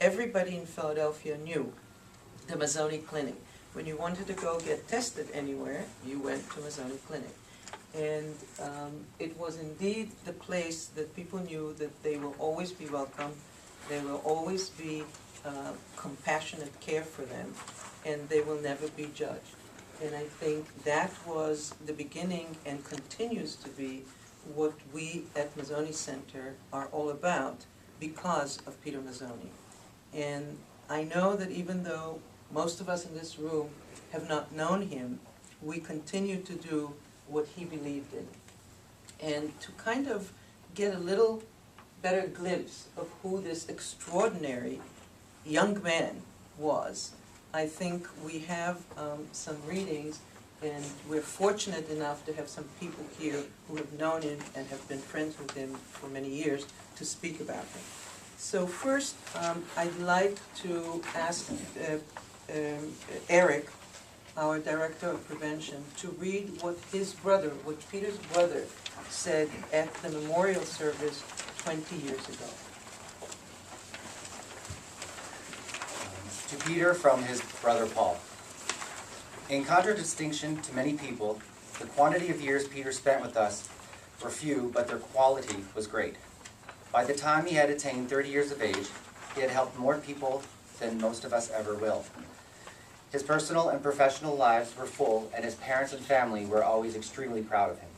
everybody in Philadelphia knew the Mazzoni Clinic. When you wanted to go get tested anywhere, you went to Mazzoni Clinic. And it was indeed the place that people knew that they will always be welcome, there will always be compassionate care for them, and they will never be judged. And I think that was the beginning and continues to be what we at Mazzoni Center are all about because of Peter Mazzoni. And I know that even though most of us in this room have not known him, we continue to do what he believed in. And to kind of get a little better glimpse of who this extraordinary young man was, I think we have some readings, and we're fortunate enough to have some people here who have known him and have been friends with him for many years to speak about him. So first, I'd like to ask Eric, our Director of Prevention, to read what his brother, what Peter's brother said at the memorial service 20 years ago. To Peter from his brother Paul. In contradistinction to many people, the quantity of years Peter spent with us were few, but their quality was great. By the time he had attained 30 years of age, he had helped more people than most of us ever will. His personal and professional lives were full, and his parents and family were always extremely proud of him.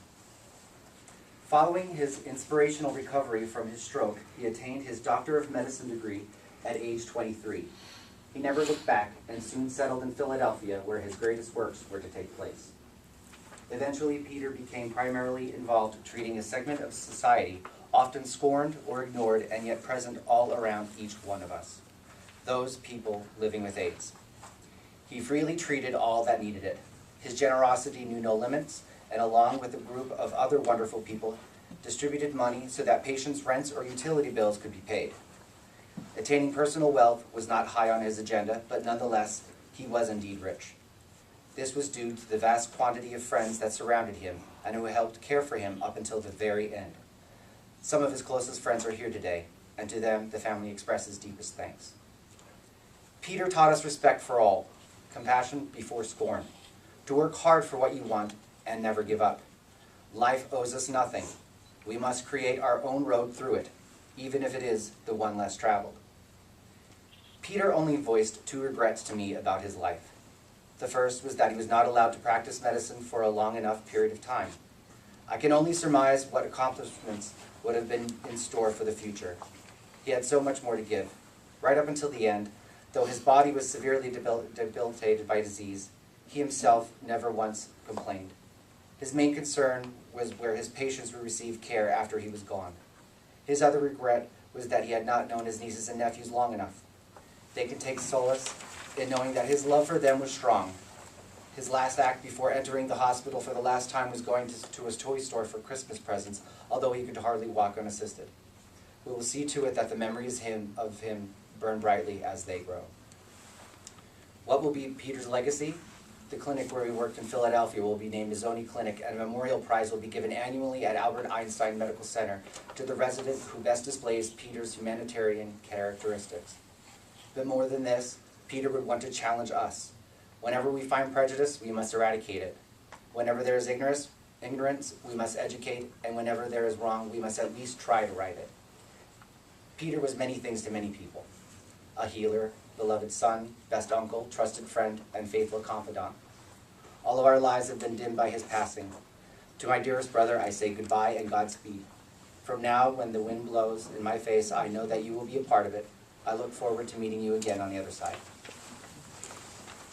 Following his inspirational recovery from his stroke, he attained his Doctor of Medicine degree at age 23. He never looked back and soon settled in Philadelphia, where his greatest works were to take place. Eventually, Peter became primarily involved treating a segment of society often scorned or ignored and yet present all around each one of us, those people living with AIDS. He freely treated all that needed it. His generosity knew no limits, and along with a group of other wonderful people, distributed money so that patients' rents or utility bills could be paid. Attaining personal wealth was not high on his agenda, but nonetheless, he was indeed rich. This was due to the vast quantity of friends that surrounded him and who helped care for him up until the very end. Some of his closest friends are here today, and to them the family expresses deepest thanks. Peter taught us respect for all, compassion before scorn, to work hard for what you want and never give up. Life owes us nothing. We must create our own road through it, even if it is the one less traveled. Peter only voiced two regrets to me about his life. The first was that he was not allowed to practice medicine for a long enough period of time. I can only surmise what accomplishments would have been in store for the future. He had so much more to give. Right up until the end, though his body was severely debilitated by disease, he himself never once complained. His main concern was where his patients would receive care after he was gone. His other regret was that he had not known his nieces and nephews long enough. They could take solace in knowing that his love for them was strong. His last act before entering the hospital for the last time was going to his toy store for Christmas presents, although he could hardly walk unassisted. We will see to it that the memories of him burn brightly as they grow. What will be Peter's legacy? The clinic where he worked in Philadelphia will be named Mazzoni Clinic, and a memorial prize will be given annually at Albert Einstein Medical Center to the resident who best displays Peter's humanitarian characteristics. But more than this, Peter would want to challenge us. Whenever we find prejudice, we must eradicate it. Whenever there is ignorance, we must educate, and whenever there is wrong, we must at least try to right it. Peter was many things to many people: a healer, beloved son, best uncle, trusted friend, and faithful confidant. All of our lives have been dimmed by his passing. To my dearest brother, I say goodbye and Godspeed. From now, when the wind blows in my face, I know that you will be a part of it. I look forward to meeting you again on the other side.